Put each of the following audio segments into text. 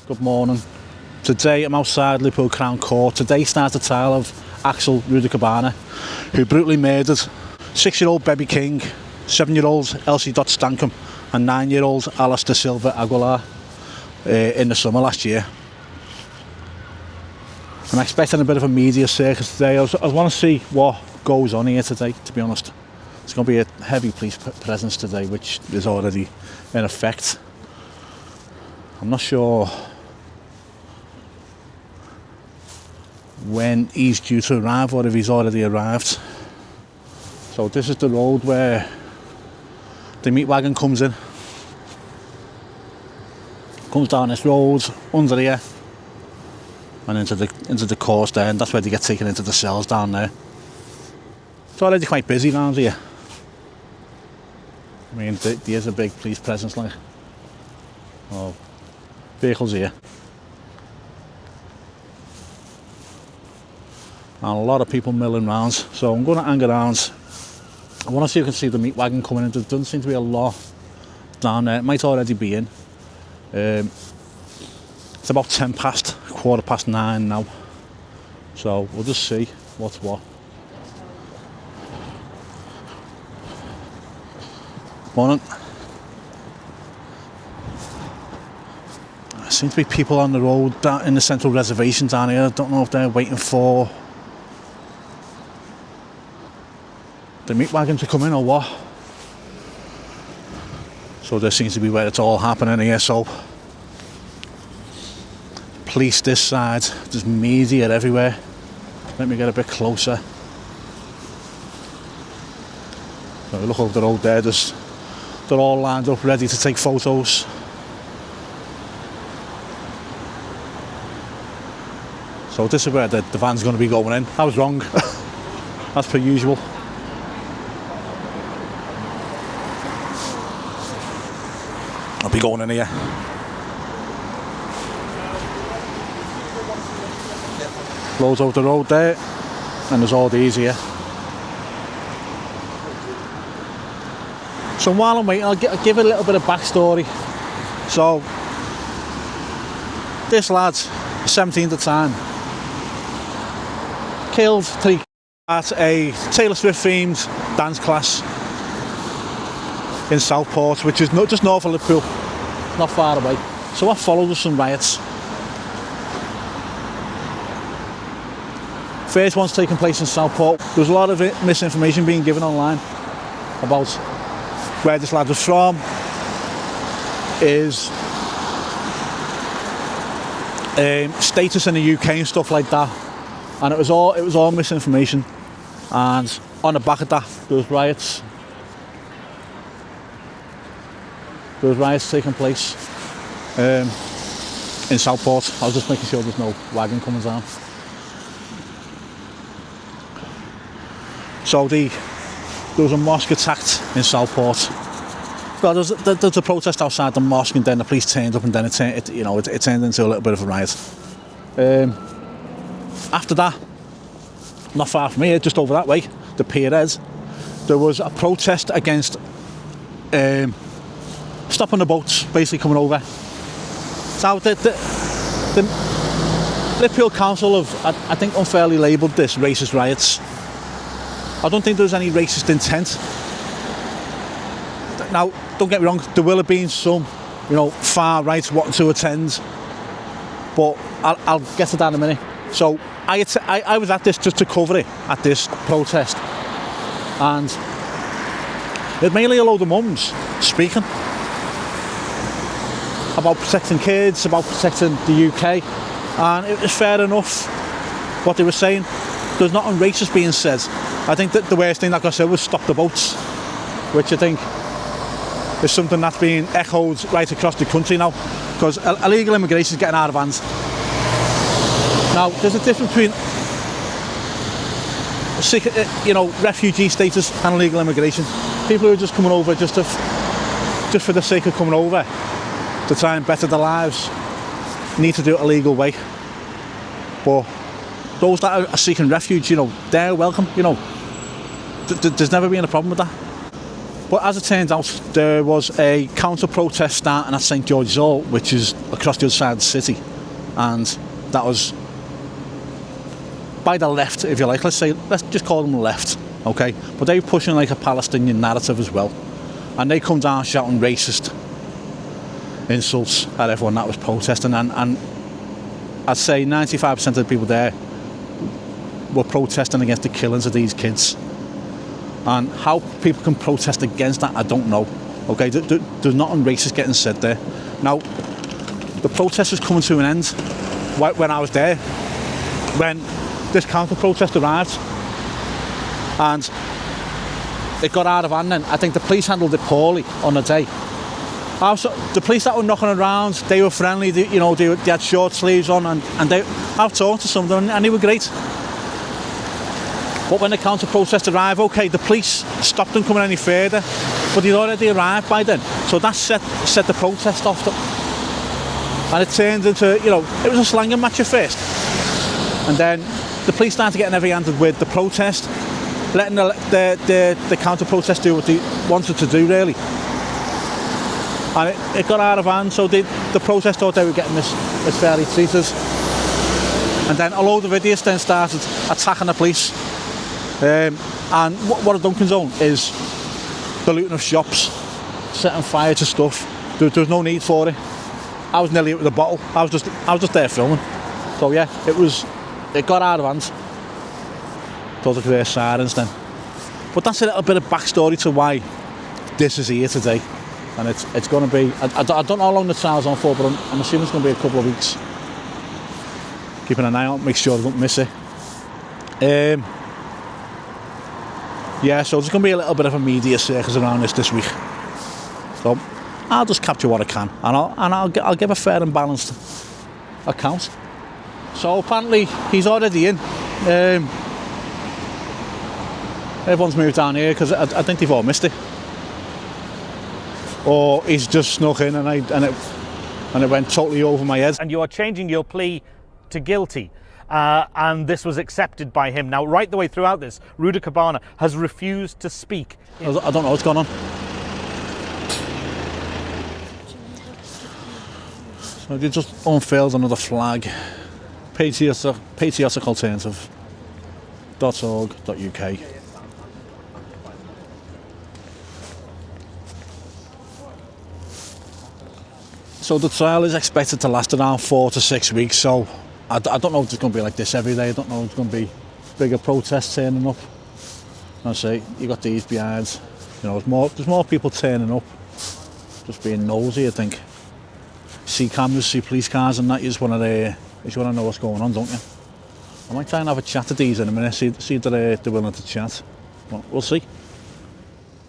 Good morning. Today I'm outside Liverpool Crown Court. Today starts the trial of Axel Rudakubana, who brutally murdered 6-year-old Baby King, 7-year-old Elsie Stankham and 9-year-old Alistair Silva Aguilar in the summer last year. I'm expecting a bit of a media circus today. I want to see what goes on here today, to be honest. It's going to be a heavy police presence today, which is already in effect. I'm not sure when he's due to arrive or if he's already arrived. So this is the road where the meat wagon comes in. Comes down this road, under here, and into the course there, and that's where they get taken into the cells down there. It's already quite busy around here. I mean, there's a big police presence, like. Oh, vehicles here. And a lot of people milling round, so I'm going to hang around. I want to see if you can see the meat wagon coming in. There doesn't seem to be a lot down there. It might already be in. It's about 10 past, 9:15 now. So we'll just see what's what. Morning. There seems to be people on the road down in the central reservation down here. I don't know if they're waiting for the meat wagon to come in or what. So this seems to be where it's all happening here. So police this side, there's media everywhere. Let me get a bit closer. So look over the road there, they're all lined up ready to take photos. So this is where the van's going to be going in. I was wrong, as per usual. I'll be going in here. Loads over the road there, and there's all these here. So while I'm waiting, I'll give a little bit of backstory. So this lad, 17 at the time, killed 3 at a Taylor Swift themed dance class in Southport, which is just north of Liverpool, not far away. So what followed was some riots. First one's taking place in Southport. There was a lot of misinformation being given online about where this lad was from, his status in the UK and stuff like that, and it was all misinformation. And on the back of that, there was riots. There was riots taking place in Southport. I was just making sure there's no wagon coming down. So there was a mosque attacked in Southport. Well, there's a protest outside the mosque, and then the police turned up, and then it turned into a little bit of a riot. After that, not far from here, just over that way, the Pierhead, there was a protest against stopping the boats basically coming over. So the Liverpool Council have, I think, unfairly labelled this racist riots. I don't think there was any racist intent. Now, don't get me wrong, there will have been some, far right wanting to attend, but I'll get to that in a minute. So I was at this just to cover it, at this protest, and there's mainly a load of mums speaking about protecting kids, about protecting the UK, and it was fair enough what they were saying. There's nothing racist being said. I think that the worst thing that got said was stop the boats, which I think is something that's being echoed right across the country now, because illegal immigration is getting out of hand. Now, there's a difference between refugee status and illegal immigration. People who are just coming over just for the sake of coming over to try and better their lives need to do it a legal way. But those that are seeking refuge, they're welcome. There's never been a problem with that. But as it turns out, there was a counter-protest starting at St George's Hall, which is across the other side of the city, and that was by the left, if you like. Let's just call them left, okay? But they were pushing like a Palestinian narrative as well, and they come down shouting racist insults at everyone that was protesting, and I'd say 95% of the people there were protesting against the killings of these kids. And how people can protest against that, I don't know. Okay, there's nothing racist getting said there. Now, the protest was coming to an end when I was there, when this counter-protest arrived, and it got out of hand then. I think the police handled it poorly on the day. Also, the police that were knocking around, they were friendly, they had short sleeves on, and I've talked to some of them, and they were great. But when the counter-protest arrived, okay, the police stopped them coming any further, but they'd already arrived by then. So that set the protest off. And it turned into, it was a slanging match at first. And then the police started getting heavy-handed with the protest, letting the counter-protest do what they wanted to do, really. And it got out of hand, so the protest thought they were getting this fairly treated. And then a load of idiots then started attacking the police. And what I don't condone is the looting of shops, setting fire to stuff. There was no need for it. I was nearly out with a bottle. I was just there filming. So yeah, it got out of hand. Thought I could hear sirens then. But that's a little bit of backstory to why this is here today. And it's going to be, I don't know how long the trial's on for, but I'm assuming it's going to be a couple of weeks. Keeping an eye on it, make sure I don't miss it. Yeah, so there's going to be a little bit of a media circus around this week. So I'll just capture what I can, and I'll give a fair and balanced account. So apparently he's already in. Everyone's moved down here because I think they've all missed it, or he's just snuck in and it went totally over my head. And you are changing your plea to guilty. And this was accepted by him. Now, right the way throughout this, Rudakubana has refused to speak. I don't know what's going on. So they just unfurled another flag. Patriotic Alternative.org.uk. So the trial is expected to last around 4 to 6 weeks, so I don't know if it's going to be like this every day. I don't know if it's going to be bigger protests turning up. I say, you got these behind, there's more people turning up, just being nosy, I think. See cameras, see police cars and that, you just want to know what's going on, don't you? I might try and have a chat to these in a minute, see if they're willing to chat. Well, we'll see.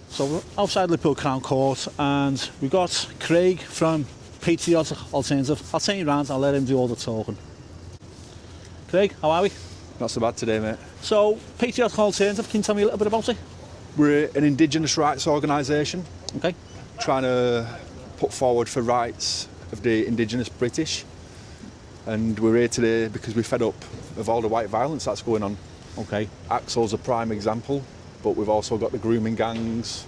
So we're outside Liverpool Crown Court, and we've got Craig from Patriotic Alternative. I'll take you round, I'll let him do all the talking. Craig, how are we? Not so bad today, mate. So, Patriotic Alternative, can you tell me a little bit about it? We're an Indigenous rights organisation. Okay. Trying to put forward for rights of the Indigenous British. And we're here today because we're fed up of all the white violence that's going on. Okay. Axel's a prime example, but we've also got the grooming gangs,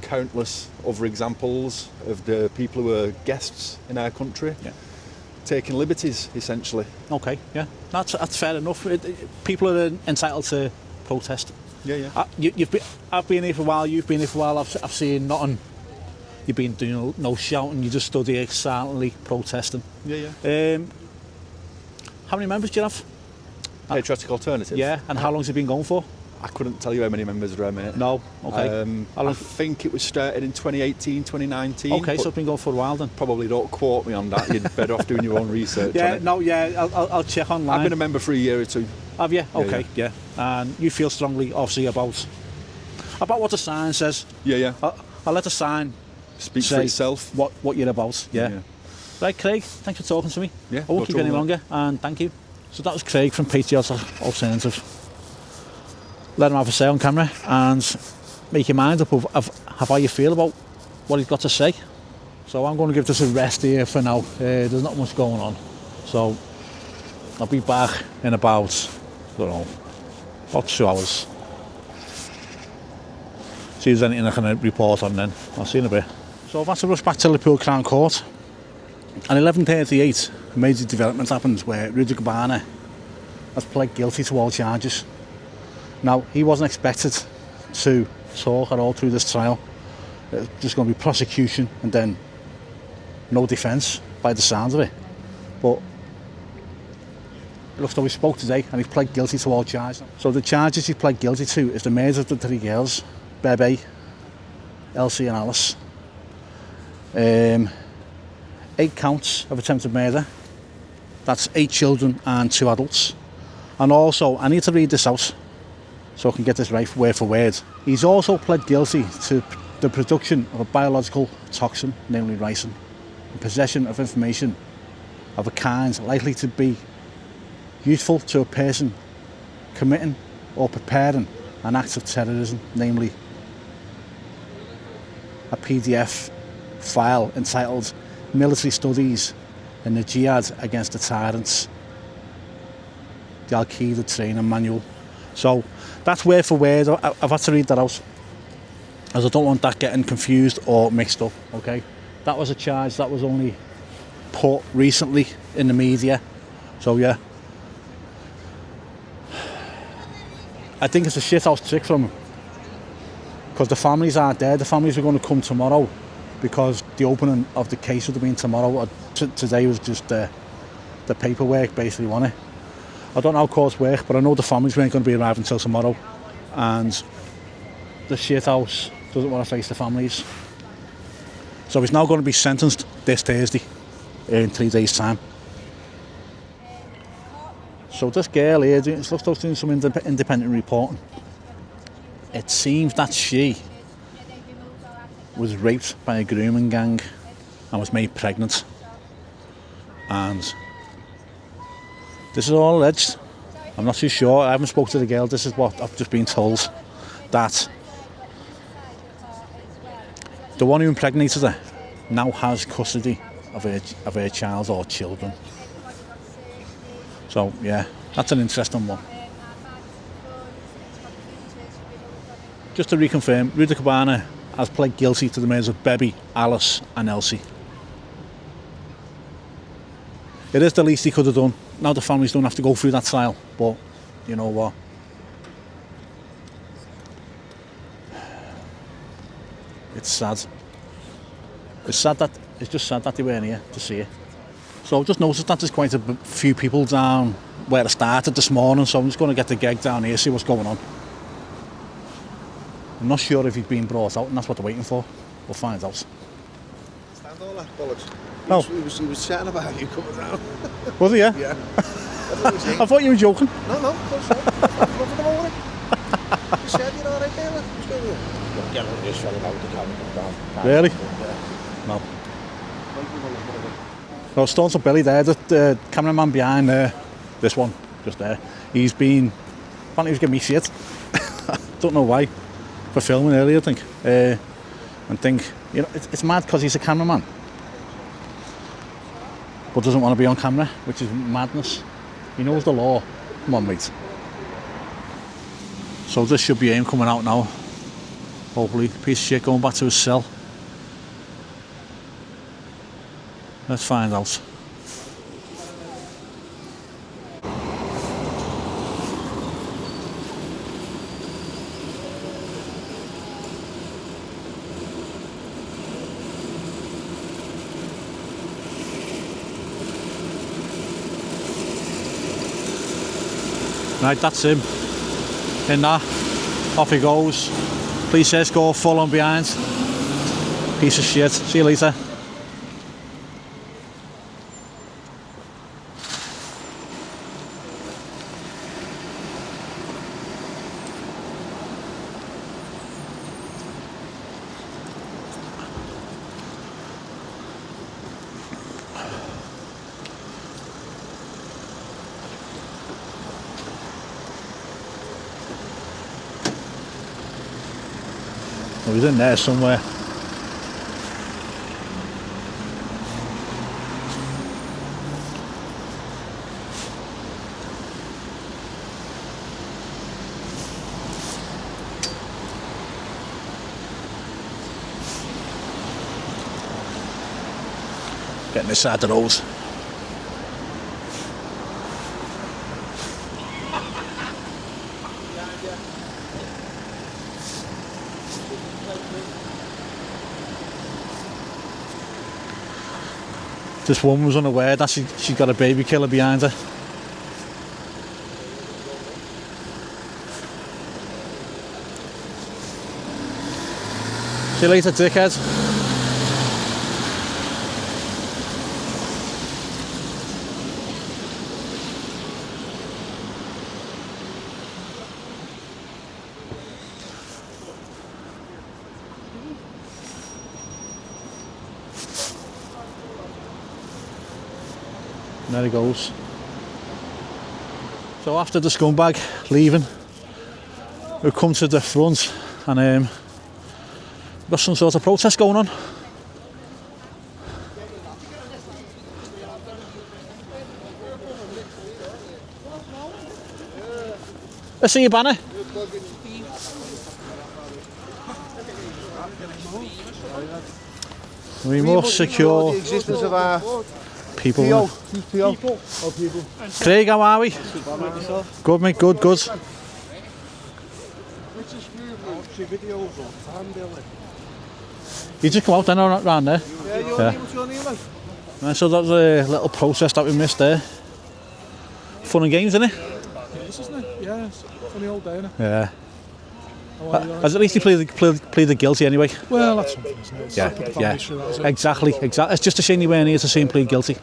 countless other examples of the people who are guests in our country. Yeah. Taking liberties, essentially. Okay, yeah, that's fair enough. People are entitled to protest. Yeah. I've been here for a while. You've been here for a while. I've seen nothing. You've been doing no shouting. You just stood here silently protesting. Yeah. How many members do you have? Patriotic Alternative. Yeah, and how long's it been going for? I couldn't tell you how many members there are, mate. No, okay. I think it was started in 2018, 2019. Okay, so it's been going for a while then. Probably don't quote me on that. You'd better off doing your own research on it. I'll check online. I've been a member for a year or two. Have you? Okay, yeah. And you feel strongly, obviously, about what the sign says. Yeah. I'll let the sign speak for itself. What you're about. Yeah. Right, Craig, thanks for talking to me. Yeah. I won't keep you any longer, and thank you. So that was Craig from Patriotic Alternative. Let him have a say on camera and make your mind up of how you feel about what he's got to say. So I'm going to give this a rest here for now. There's not much going on. So I'll be back in about 2 hours. See if there's anything I can report on then. I'll see you in a bit. So I've had to rush back to Liverpool Crown Court. At 11:38, a major development happened where Rudakubana has pled guilty to all charges. Now, he wasn't expected to talk at all through this trial. It's just going to be prosecution and then no defence by the sounds of it. But it looks like he spoke today and he's pled guilty to all charges. So the charges he pled guilty to is the murder of the 3 girls, Bebe, Elsie and Alice. 8 counts of attempted murder. That's 8 children and 2 adults. And also, I need to read this out so I can get this right word for word. He's also pled guilty to the production of a biological toxin, namely ricin, and possession of information of a kind likely to be useful to a person committing or preparing an act of terrorism, namely a PDF file entitled Military Studies in the Jihad Against the Tyrants, the Al-Qaeda Training Manual. So that's word for word. I've had to read that out as I don't want that getting confused or mixed up, okay? That was a charge that was only put recently in the media. So yeah, I think it's a shithouse trick from him, because the families aren't there. The families are going to come tomorrow because the opening of the case would have been tomorrow. Today was just the paperwork, basically, wasn't it? I don't know how courts work, but I know the families weren't going to be arriving until tomorrow, and the shithouse doesn't want to face the families. So he's now going to be sentenced this Thursday in 3 days' time. So this girl here, it looks like she's doing some independent reporting. It seems that she was raped by a grooming gang and was made pregnant. And this is all alleged. I'm not too sure. I haven't spoken to the girl. This is what I've just been told, that the one who impregnated her now has custody of her child or children. So yeah, that's an interesting one. Just to reconfirm, Rudakubana has pled guilty to the murders of Bebe, Alice and Elsie. It is the least he could have done. Now the families don't have to go through that trial, but you know what? It's sad. It's just sad that they weren't here to see it. So I've just noticed that there's quite a few people down where I started this morning, so I'm just going to get the geg down here, see what's going on. I'm not sure if he's been brought out, and that's what they're waiting for. We'll find out. Stand all that bollocks. No. He was chatting about you coming round. Was he, yeah? Yeah. That's what he was saying. I thought you were joking. No, of course not. I'm looking them over it. He said, you're all right there, what's going on? Get on this fella out the camera. Really? Yeah. No. No, Stones up Billy there, the cameraman behind there, this one, just there. Apparently he was giving me shit. Don't know why. For filming earlier, I think. You know, it's mad because he's a cameraman, but doesn't want to be on camera, which is madness. He knows the law. Come on, mate. So this should be him coming out now. Hopefully, piece of shit going back to his cell. Let's find out. Right, that's him. In that, off he goes. Police escort, full on behind. Piece of shit. See you later. Oh, he's in there somewhere. Getting this side of the road. This woman was unaware that she's got a baby killer behind her. See you later, dickhead. And there he goes. So after the scumbag leaving, we've come to the front and got some sort of protest going on. I see your banner. We must secure the existence of our people. people. Craig, how are we? Good, mate, good, good. You just come out then around there? Yeah. Right, so that was a little protest that we missed there. Fun and games, isn't it? Yes, isn't it? Yeah, it's a funny old day, isn't it? Yeah. How are you, At least he pleaded guilty anyway. well, that's something, isn't it? It's Yeah, like put the yeah. families through that, is it? Exactly. It's just a shame you weren't here to see him plead guilty.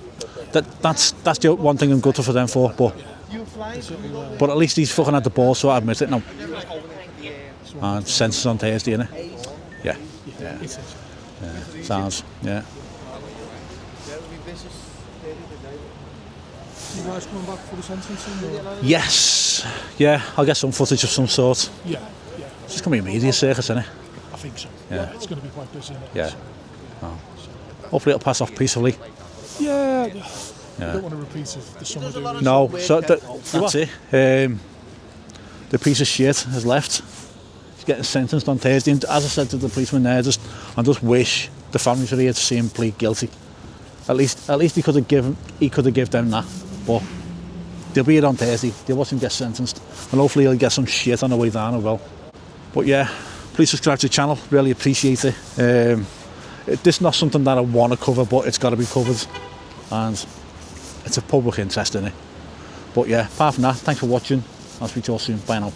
That's the one thing I'm gutted for them for, but at least he's fucking had the balls to admit it now. And sentences on Thursday, innit? Yeah. Yeah. Sounds, yeah. You guys coming back for the sentencing? Or? Yes. Yeah, I'll get some footage of some sort. Yeah, yeah. It's just going to be a media circus, isn't it? I think so. Yeah. It's going to be quite busy, isn't it? Yeah. Oh. Hopefully it'll pass off peacefully. Yeah. Yeah. I don't want to repeat of the summer do. No, so that's it. The piece of shit has left. He's getting sentenced on Thursday. And as I said to the policeman there, I just wish the families were here to see him plead guilty. At least he could have given them that. But they'll be here on Thursday. They'll watch him get sentenced, and hopefully he'll get some shit on the way down as well. But yeah, please subscribe to the channel. Really appreciate it. This is not something that I want to cover, but it's got to be covered, and it's a public interest in it. But yeah, apart from that, thanks for watching. I'll speak to you all soon. Bye now.